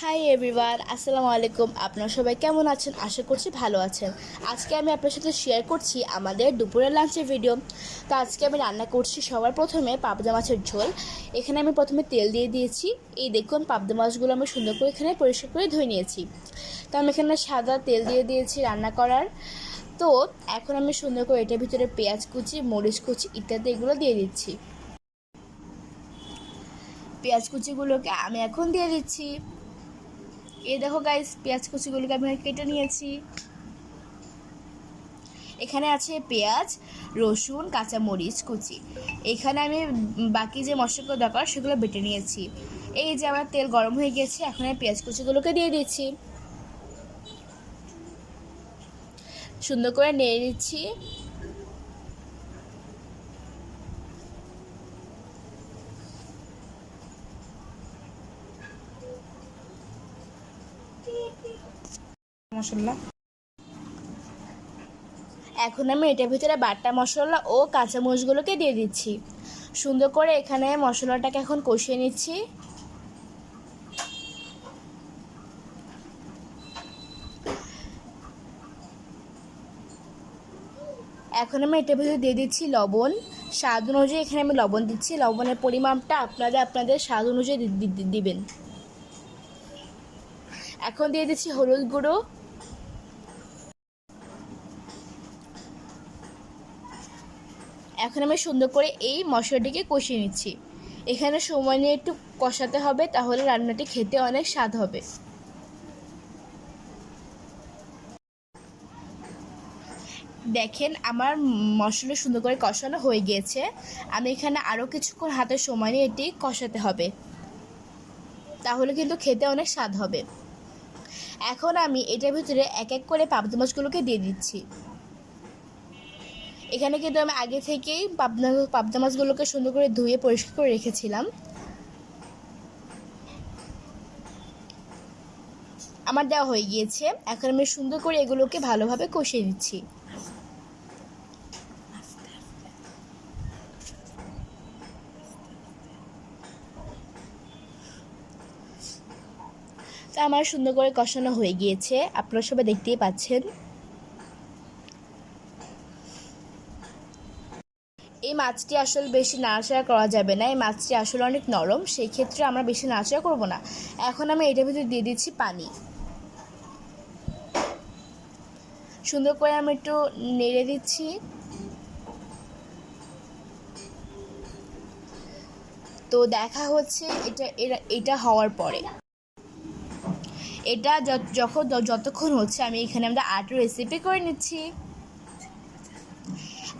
Hi everyone, আসসালামু আলাইকুম। আপনারা সবাই কেমন আছেন? আশা করছি ভালো আছেন। আজকে আমি আপনার সাথে শেয়ার করছি আমাদের দুপুরের লাঞ্চের ভিডিও। তো আজকে আমি রান্না করছি সবার প্রথমে পাবদা মাছের ঝোল। এখানে আমি প্রথমে তেল দিয়ে দিয়েছি। এই দেখুন পাবদা মাছগুলো আমি সুন্দর করে এখানে পরিষ্কার করে ধুয়ে নিয়েছি। তো আমি এখানে সাদা তেল দিয়ে দিয়েছি রান্না করার। তো এখন আমি সুন্দর করে এটার ভিতরে পেঁয়াজ কুচি, মরিচ কুচি ইত্যাদি এগুলো দিয়ে দিচ্ছি। পেঁয়াজ কুচিগুলোকে আমি এখন দিয়ে দিচ্ছি। এই দেখো গাইস, পেঁয়াজ কুচিগুলোকে আমি কেটে নিয়েছি। এখানে আছে পেঁয়াজ, রসুন, কাঁচামরিচ কুচি। এখানে আমি বাকি যে মশলাগুলো দরকার সেগুলো বেটে নিয়েছি। এই যে আমার তেল গরম হয়ে গেছে, এখন আমি পেঁয়াজ কুচিগুলোকে দিয়ে দিচ্ছি। সুন্দর করে নেড়ে নিচ্ছি। মশলা এখন আমি এটার ভিতরে বাটা মশলা ও কাঁচামরিচগুলোকে দিয়ে দিচ্ছি। সুন্দর করে এখানে মশলাটাকে এখন কষিয়ে নিচ্ছি। এখন আমি এটার ভিতরে দিয়ে দিচ্ছি লবণ। স্বাদ অনুযায়ী এখানে আমি লবণ দিচ্ছি। লবণের পরিমাণটা আপনাদের স্বাদ অনুযায়ী দিবেন। এখন দিয়ে দিচ্ছি হলুদ গুঁড়ো। এখন আমি সুন্দর করে এই মশলাটিকে কষিয়ে নিচ্ছি। এখানে সময় নিয়ে একটু কষাতে হবে, তাহলে রান্নাটি খেতে অনেক স্বাদ হবে। দেখেন আমার মশলা সুন্দর করে কষানো হয়ে গিয়েছে। আমি এখানে আরও কিছুক্ষণ হাতে সময় নিয়ে এটি কষাতে হবে, তাহলে কিন্তু খেতে অনেক স্বাদ হবে। এখন আমি এটার ভিতরে এক এক করে পাবদা মাছগুলোকে দিয়ে দিচ্ছি। এখানে কিন্তু আমি আগে থেকেই পাবদা মাছগুলোকে সুন্দর করে ধুয়ে পরিষ্কার করে রেখেছিলাম। আমার দেওয়া হয়ে গিয়েছে। এখন আমি সুন্দর করে এগুলোকে ভালোভাবে কষিয়ে দিচ্ছি। তা আমার সুন্দর করে কষানো হয়ে গিয়েছে, আপনারা সবাই দেখতেই পাচ্ছেন। এই মাছটি আসলে বেশি নাড়াচাড়া করা যাবে না, এই মাছটি আসলে অনেক নরম, সেই ক্ষেত্রে আমরা বেশি নাড়াচাড়া করব না। এখন আমি এটার ভিতরে দিয়ে দিচ্ছি পানি। সুন্দর করে আমি একটু নেড়ে দিচ্ছি। তো দেখা হচ্ছে এটা হওয়ার পরে। এটা যতক্ষণ হচ্ছে আমি এখানে আটা রেসিপি করে নিচ্ছি।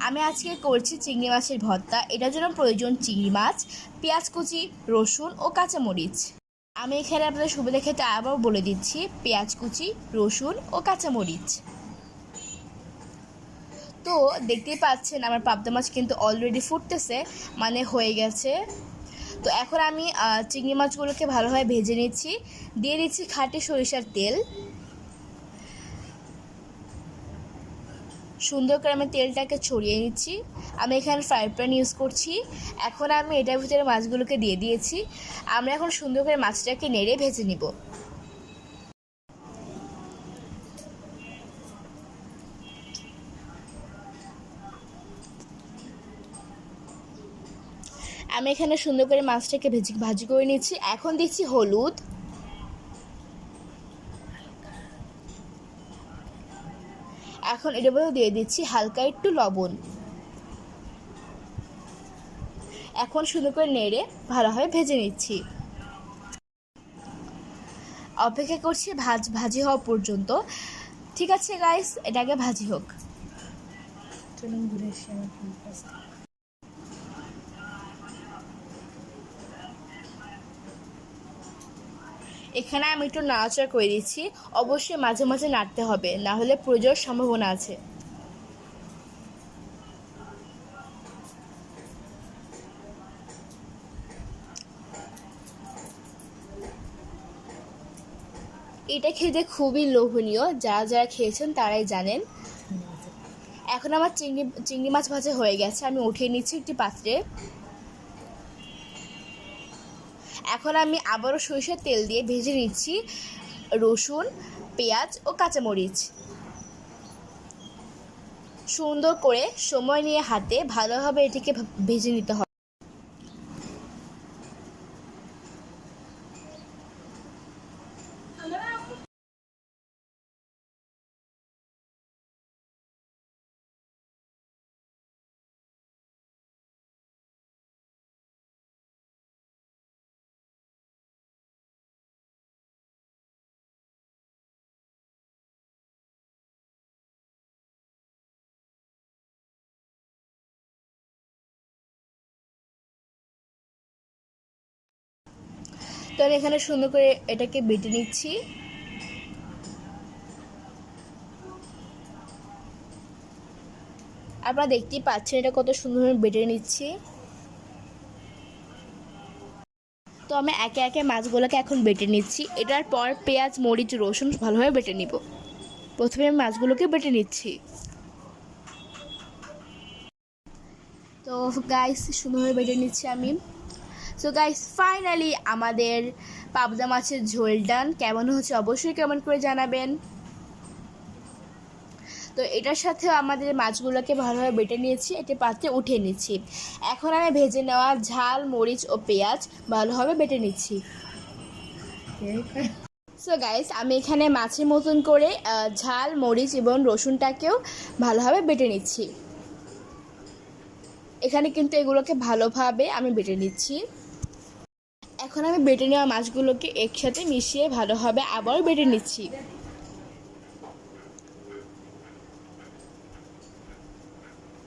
আমি আজকে করছি চিংড়ি মাছের ভর্তা। এটার জন্য প্রয়োজন চিংড়ি মাছ, পেঁয়াজ কুচি, রসুন ও কাঁচামরিচ। আমি এখানে আপনাদের সুবিধা ক্ষেত্রে আবার বলে দিচ্ছি, পেঁয়াজ কুচি, রসুন ও কাঁচামরিচ। তো দেখতেই পাচ্ছেন আমার পাবদা মাছ কিন্তু অলরেডি ফুটতেছে, মানে হয়ে গেছে। তো এখন আমি চিংড়ি মাছগুলোকে ভালোভাবে ভেজে নিচ্ছি। দিয়ে দিচ্ছি খাঁটি সরিষার তেল। সুন্দর করে আমি তেলটাকে ছড়িয়ে নিচ্ছি। আমি এখানে ফ্রাই প্যান ইউজ করছি। এখন আমি এটার ভিতরে মাছগুলোকে দিয়ে দিয়েছি। আমরা এখন সুন্দর করে মাছটাকে নেড়ে ভেজে নিব। আমি এখানে সুন্দর করে মাছটাকে ভাজি করে নিচ্ছি। এখন দিচ্ছি হলুদ, এখন এটার মধ্যে দিয়ে দিচ্ছি হালকা একটু লবণ। এখন সুন্দর করে নেড়ে ভালোভাবে ভেজে নিচ্ছি। অপেক্ষা করছি ভাজি হওয়া পর্যন্ত। ঠিক আছে গাইস, এটাকে ভাজি হোক। চলুন ঘুরে এসে আমার কাছ থেকে। এখানে আমি একটু নাড়াচাড়া করে দিচ্ছি। অবশ্যই মাঝে মাঝে নাড়তে হবে, না হলে পুড়ে যাওয়ার সম্ভাবনা আছে। এটা খেতে খুবই লোভনীয়, যারা যারা খেয়েছেন তারাই জানেন। এখন আমার চিংড়ি মাছ ভাজা হয়ে গেছে, আমি উঠিয়ে নিচ্ছি একটি পাত্রে। এখন আমি আবারও সরিষার তেল দিয়ে ভেজে নিচ্ছি রসুন, পেঁয়াজ ও কাঁচামরিচ। সুন্দর করে সময় নিয়ে হাতে ভালোভাবে এটিকে ভেজে নিতে হবে। তো আমি এখানে সুন্দর করে এটাকে বেটে নিচ্ছি। আপনারা দেখতেই পাচ্ছেন এটা কত সুন্দরভাবে বেটে নিচ্ছি। তো আমি একে একে মাছগুলোকে এখন বেটে নিচ্ছি। এটার পর পেঁয়াজ, মরিচ, রসুন ভালোভাবে বেটে নিব। প্রথমে আমি মাছগুলোকে বেটে নিচ্ছি। তো গাইস সুন্দরভাবে বেটে নিচ্ছি আমি। সো গাইস ফাইনালি আমাদের পাবদা মাছের ঝোল ডান। কেমন হচ্ছে অবশ্যই কমেন্ট করে জানাবেন। তো এটার সাথেও আমাদের মাছগুলোকে ভালোভাবে বেটে নিয়েছি, এটি পাত্রে উঠিয়ে নিচ্ছি। এখন আমি ভেজে নেওয়া ঝাল, মরিচ ও পেঁয়াজ ভালোভাবে বেটে নিচ্ছি। সো গাইস আমি এখানে মাছের মতন করে ঝাল, মরিচ এবং রসুনটাকেও ভালোভাবে বেটে নিচ্ছি। এখানে কিন্তু এগুলোকে ভালোভাবে আমি বেটে নিচ্ছি। এখন আমি বেটে নেওয়া মাছগুলোকে একসাথে মিশিয়ে ভালোভাবে আবার বেটে নিচ্ছি।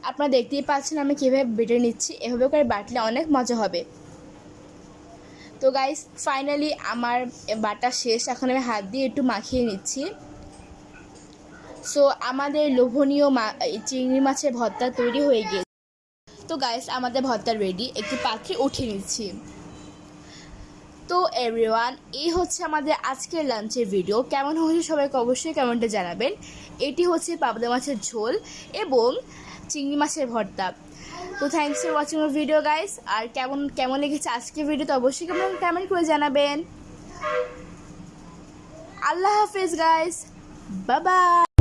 আপনারা দেখতেই পাচ্ছেন আমি কীভাবে বেটে নিচ্ছি। এভাবে করে বাটলে অনেক মজা হবে। তো গাইস ফাইনালি আমার বাটা শেষ। এখন আমি হাত দিয়ে একটু মাখিয়ে নিচ্ছি। সো আমাদের লোভনীয় চিংড়ি মাছের ভর্তা তৈরি হয়ে গিয়েছে। তো গাইস আমাদের ভর্তা রেডি, একটি পাত্রে উঠিয়ে নিচ্ছি। তো এভরিওয়ান, এই হচ্ছে আমাদের আজকের লাঞ্চের ভিডিও। কেমন হয়েছে সবাইকে অবশ্যই কমেন্টে জানাবেন। এটি হচ্ছে পাবদা মাছের ঝোল এবং চিংড়ি মাছের ভর্তা। তো thanks for watching my video guys. আর কেমন লেগেছে আজকের ভিডিও তো অবশ্যই কমেন্ট করে জানাবেন। আল্লাহ হাফেজ গাইস, বাই বাই।